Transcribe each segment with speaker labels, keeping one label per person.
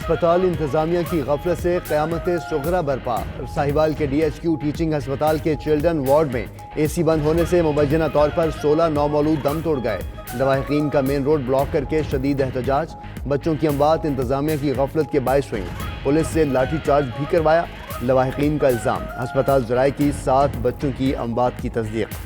Speaker 1: ہسپتال انتظامیہ کی غفلت سے قیامت صغری برپا۔ ساہیوال کے ڈی ایچ کیو ٹیچنگ ہسپتال کے چلڈرن وارڈ میں اے سی بند ہونے سے مبینہ طور پر 16 نومولود دم توڑ گئے۔ لواحقین کا مین روڈ بلاک کر کے شدید احتجاج۔ بچوں کی اموات انتظامیہ کی غفلت کے باعث ہوئیں۔ پولیس سے لاٹھی چارج بھی کروایا۔ لواحقین کا الزام، ہسپتال ذرائع کی 7 بچوں کی اموات کی تصدیق۔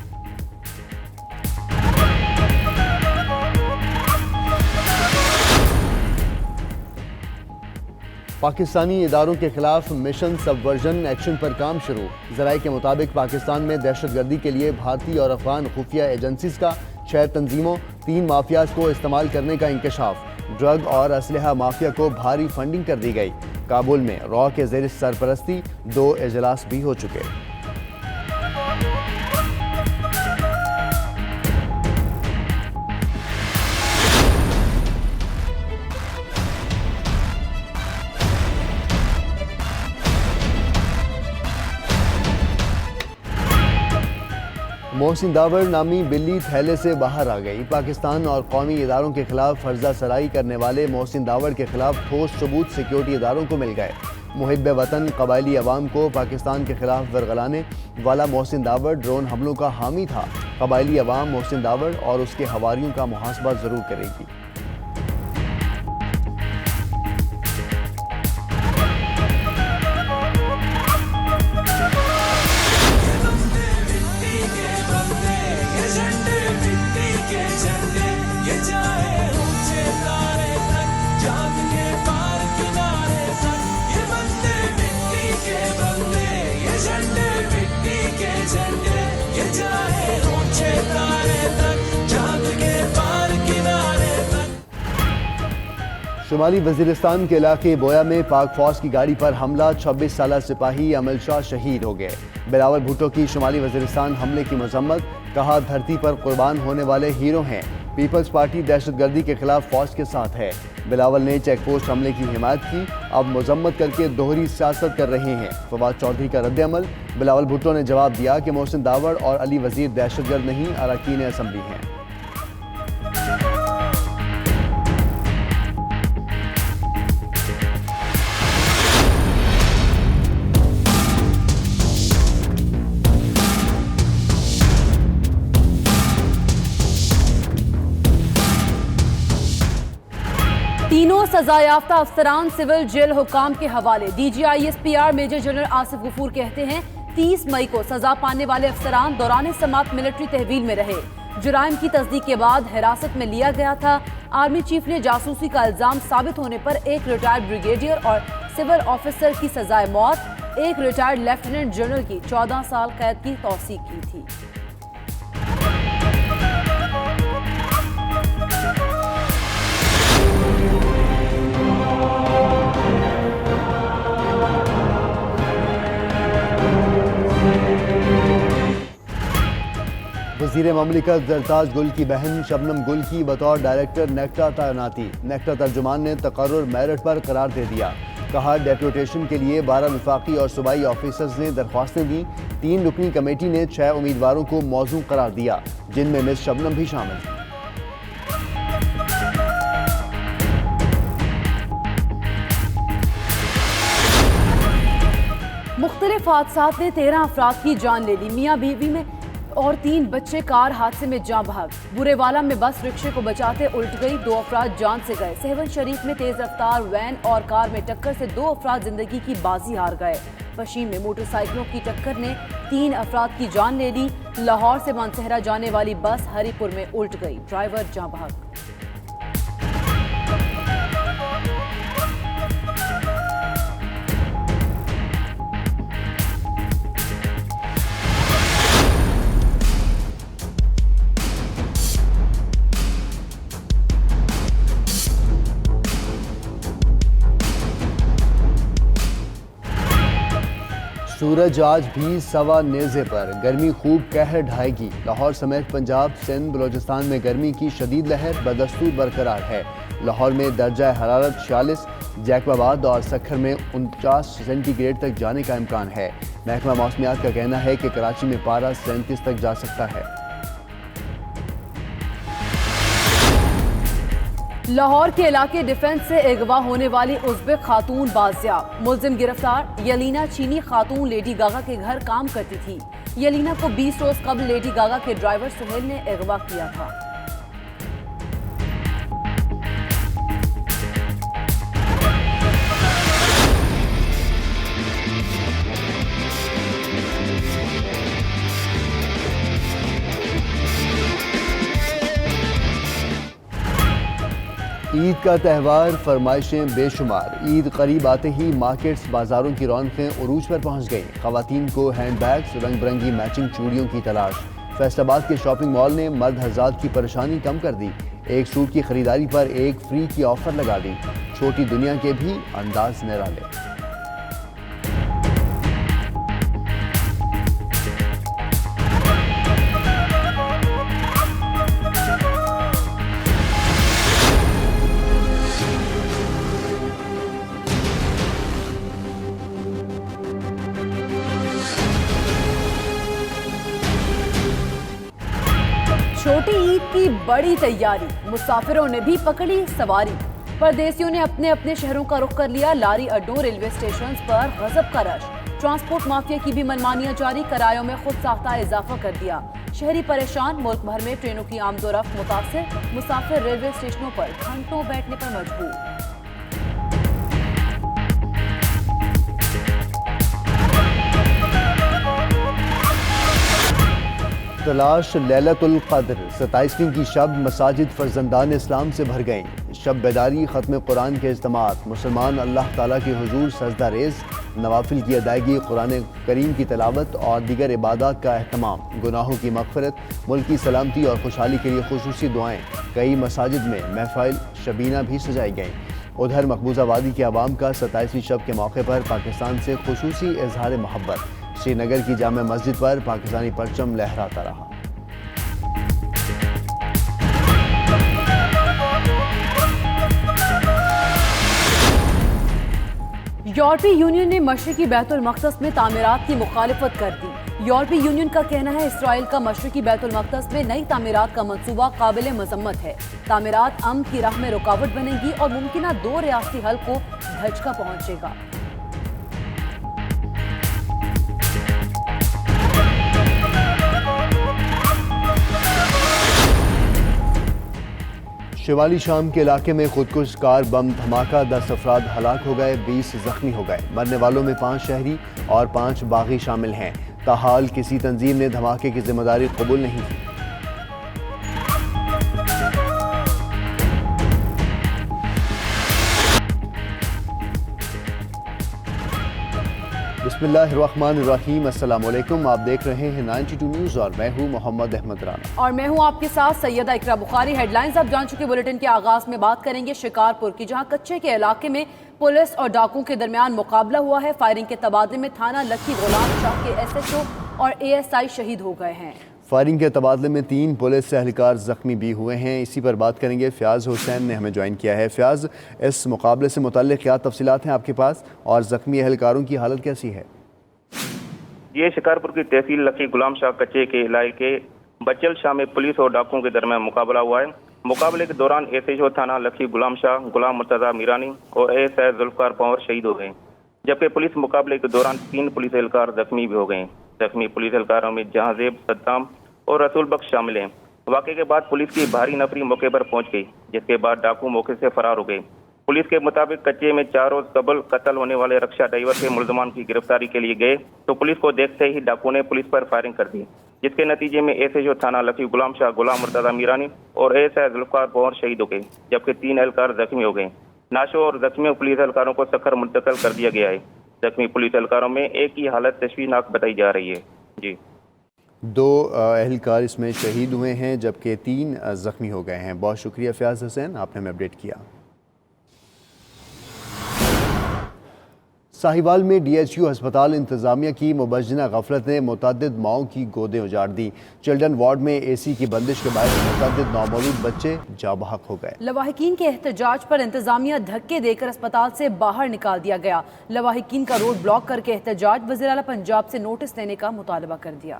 Speaker 1: پاکستانی اداروں کے خلاف مشن سب ورژن ایکشن پر کام شروع۔ ذرائع کے مطابق پاکستان میں دہشت گردی کے لیے بھارتی اور افغان خفیہ ایجنسیز کا 6 تنظیموں 3 مافیاز کو استعمال کرنے کا انکشاف۔ ڈرگ اور اسلحہ مافیا کو بھاری فنڈنگ کر دی گئی۔ کابل میں را کے زیر سرپرستی 2 اجلاس بھی ہو چکے۔ محسن داور نامی بلی تھیلے سے باہر آ گئی۔ پاکستان اور قومی اداروں کے خلاف فرضہ سرائی کرنے والے محسن داور کے خلاف ٹھوس ثبوت سیکیورٹی اداروں کو مل گئے۔ محب وطن قبائلی عوام کو پاکستان کے خلاف ورغلانے والا محسن داور ڈرون حملوں کا حامی تھا۔ قبائلی عوام محسن داور اور اس کے حواریوں کا محاسبہ ضرور کرے گی۔ شمالی وزیرستان کے علاقے بویا میں پاک فوج کی گاڑی پر حملہ، 26 سالہ سپاہی عمل شاہ شہید ہو گئے۔ بلاول بھٹو کی شمالی وزیرستان حملے کی مذمت، کہا دھرتی پر قربان ہونے والے ہیرو ہیں۔ پیپلز پارٹی دہشت گردی کے خلاف فوج کے ساتھ ہے۔ بلاول نے چیک پوسٹ حملے کی حمایت کی، اب مذمت کر کے دوہری سیاست کر رہے ہیں۔ فواد چودھری کا رد عمل، بلاول بھٹو نے جواب دیا کہ محسن داور اور علی وزیر دہشت گرد نہیں، اراکین اسمبلی ہیں۔
Speaker 2: تینوں سزا یافتہ افسران سول جیل حکام کے حوالے۔ D G I S P R major general Asif Ghafoor کہتے ہیں 30 مئی کو سزا پانے والے افسران دوران سماعت ملٹری تحویل میں رہے۔ جرائم کی تصدیق کے بعد حراست میں لیا گیا تھا۔ آرمی چیف نے جاسوسی کا الزام ثابت ہونے پر ایک ریٹائرڈ بریگیڈیئر اور سول آفیسر کی سزائے موت، ایک ریٹائرڈ لیفٹیننٹ جنرل کی 14 سال قید کی توثیق کی تھی۔
Speaker 1: وزیر مملکت زرتاج گل کی بہن شبنم گل کی بطور ڈائریکٹر نیکٹا تعیناتی۔ نیکٹا ترجمان نے تقرر میرٹ پر قرار دے دیا۔ کہا ڈیپوٹیشن کے لیے 12 وفاقی اور صوبائی آفیسرز نے درخواستیں دیں۔ 3 رکنی کمیٹی نے 6 امیدواروں کو موزوں قرار دیا، جن میں مس شبنم بھی شامل تھی۔
Speaker 2: مختلف حادثات نے 13 افراد کی جان لے لی۔ میاں بیوی میں اور 3 بچے کار حادثے میں جاں بحق۔ برے والا میں بس رکشے کو بچاتے الٹ گئی، 2 افراد جان سے گئے۔ سہون شریف میں تیز رفتار وین اور کار میں ٹکر سے 2 افراد زندگی کی بازی ہار گئے۔ وشیم میں موٹر سائیکلوں کی ٹکر نے 3 افراد کی جان لے لی۔ لاہور سے مانسہرہ جانے والی بس ہری پور میں الٹ گئی، ڈرائیور جاں بحق۔
Speaker 1: سورج آج بھی سوا نیزے پر، گرمی خوب قہر ڈھائے گی۔ لاہور سمیت پنجاب، سندھ، بلوچستان میں گرمی کی شدید لہر بدستور برقرار ہے۔ لاہور میں درجہ حرارت 46، جیکب آباد اور سکھر میں 49 سینٹی گریڈ تک جانے کا امکان ہے۔ محکمہ موسمیات کا کہنا ہے کہ کراچی میں پارہ 37 تک جا سکتا ہے۔
Speaker 2: لاہور کے علاقے ڈیفنس سے اغوا ہونے والی ازبک خاتون بازیاب، ملزم گرفتار۔ یلینا چینی خاتون لیڈی گاگا کے گھر کام کرتی تھی۔ یلینا کو 20 روز قبل لیڈی گاگا کے ڈرائیور سہیل نے اغوا کیا تھا۔
Speaker 1: عید کا تہوار، فرمائشیں بے شمار۔ عید قریب آتے ہی مارکیٹس، بازاروں کی رونقیں عروج پر پہنچ گئیں۔ خواتین کو ہینڈ بیگز، رنگ برنگی میچنگ چوڑیوں کی تلاش۔ فیصل آباد کے شاپنگ مال نے مرد حضرات کی پریشانی کم کر دی۔ ایک سوٹ کی خریداری پر ایک فری کی آفر لگا دی۔ چھوٹی دنیا کے بھی انداز نرالے۔
Speaker 2: چھوٹی عید کی بڑی تیاری، مسافروں نے بھی پکڑی سواری۔ پردیسیوں نے اپنے اپنے شہروں کا رخ کر لیا۔ لاری اڈوں، ریلوے اسٹیشنز پر غضب کا رش۔ ٹرانسپورٹ مافیا کی بھی منمانیاں جاری، کرایوں میں خود ساختہ اضافہ کر دیا۔ شہری پریشان، ملک بھر میں ٹرینوں کی آمد و رفت متاثر، مسافر ریلوے اسٹیشنوں پر گھنٹوں بیٹھنے پر مجبور۔
Speaker 1: تلاش لیلۃ القدر، 27ویں کی شب مساجد فرزندان اسلام سے بھر گئیں۔ شب بیداری، ختم قرآن کے اجتماعات، مسلمان اللہ تعالیٰ کے حضور سجدہ ریز، نوافل کی ادائیگی، قرآن کریم کی تلاوت اور دیگر عبادات کا اہتمام، گناہوں کی مغفرت، ملک کی سلامتی اور خوشحالی کے لیے خصوصی دعائیں۔ کئی مساجد میں محفل شبینہ بھی سجائی گئیں۔ ادھر مقبوضہ وادی کے عوام کا 27ویں شب کے موقع پر پاکستان سے خصوصی اظہار محبت۔ سری نگر کی جامع مسجد پر پاکستانی پرچم لہراتا رہا۔
Speaker 2: یورپی یونین نے مشرقی بیت المقدس میں تعمیرات کی مخالفت کر دی۔ یورپی یونین کا کہنا ہے اسرائیل کا مشرقی بیت المقدس میں نئی تعمیرات کا منصوبہ قابل مذمت ہے۔ تعمیرات امن کی راہ میں رکاوٹ بنے گی اور ممکنہ 2 ریاستی حل کو دھچکا پہنچے گا۔
Speaker 1: شمالی شام کے علاقے میں خودکش کار بم دھماکہ، 10 افراد ہلاک ہو گئے، 20 زخمی ہو گئے۔ مرنے والوں میں 5 شہری اور 5 باغی شامل ہیں۔ تاحال کسی تنظیم نے دھماکے کی ذمہ داری قبول نہیں کی۔ بسم اللہ الرحمن الرحیم، السلام علیکم۔ آپ دیکھ رہے ہیں 92 نیوز اور میں ہوں محمد احمد رانا
Speaker 2: اور میں ہوں آپ کے ساتھ سیدہ اقرا بخاری۔ ہیڈ لائنز آپ جان چکے۔ بلیٹن کے آغاز میں بات کریں گے شکارپور کی، جہاں کچے کے علاقے میں پولیس اور ڈاکوؤں کے درمیان مقابلہ ہوا ہے۔ فائرنگ کے تبادلے میں تھانہ لکھی غلام شاہ کے SHO اور ASI شہید ہو گئے ہیں۔
Speaker 1: فائرنگ کے تبادلے میں 3 پولیس اہلکار زخمی بھی ہوئے ہیں۔ اسی پر بات کریں گے، فیاض حسین نے ہمیں جوائن کیا ہے۔ فیاض، اس مقابلے سے متعلق کیا تفصیلات ہیں آپ کے پاس اور زخمی اہلکاروں کی حالت کیسی ہے؟
Speaker 3: یہ شکارپور کی تحصیل لکھی غلام شاہ کچے کے علاقے بچل شاہ میں پولیس اور ڈاکوؤں کے درمیان مقابلہ ہوا ہے۔ مقابلے کے دوران SHO تھانہ لکھی غلام شاہ، غلام مرتضیٰ میرانی اور ASI ذوالفقار پنور شہید ہو گئے، جبکہ پولیس مقابلے کے دوران 3 پولیس اہلکار زخمی بھی ہو گئے۔ زخمی پولیس اہلکاروں میں جہاں زیب، صدام اور رسول بخش شامل ہیں۔ واقعے کے بعد پولیس کی بھاری نفری موقع پر پہنچ گئی، جس کے بعد ڈاکو موقع سے فرار ہو گئے۔ پولیس کے مطابق کچے میں 4 روز قبل قتل ہونے والے رکشا ڈرائیور کے ملزمان کی گرفتاری کے لیے گئے تو پولیس کو دیکھتے ہی ڈاکو نے پولیس پر فائرنگ کر دی، جس کے نتیجے میں SHO تھانہ لکھی غلام شاہ، غلام مرتضیٰ میرانی اور ASI ذوالفقار پنور شہید ہو گئے، جبکہ 3 اہلکار زخمی ہو گئے۔ ناشو اور زخمی پولیس اہلکاروں کو سکھر منتقل کر دیا گیا ہے۔ زخمی پولیس اہلکاروں میں ایک کی حالت تشویشناک بتائی جا رہی ہے۔ جی
Speaker 1: 2 اہلکار اس میں شہید ہوئے ہیں، جبکہ 3 زخمی ہو گئے ہیں۔ بہت شکریہ فیاض حسین، آپ نے ہمیں اپڈیٹ کیا۔ ساہیوال میں DHU ہسپتال انتظامیہ کی مبینہ غفلت نے متعدد ماؤں کی گودیں اجاڑ دی۔ چلڈرن وارڈ میں AC کی بندش کے باعث متعدد نومولود بچے جاں بحق ہو گئے۔
Speaker 2: لواحقین کے احتجاج پر انتظامیہ دھکے دے کر اسپتال سے باہر نکال دیا گیا۔ لواحقین کا روڈ بلاک کر کے احتجاج، وزیر اعلیٰ پنجاب سے نوٹس لینے کا مطالبہ کر دیا۔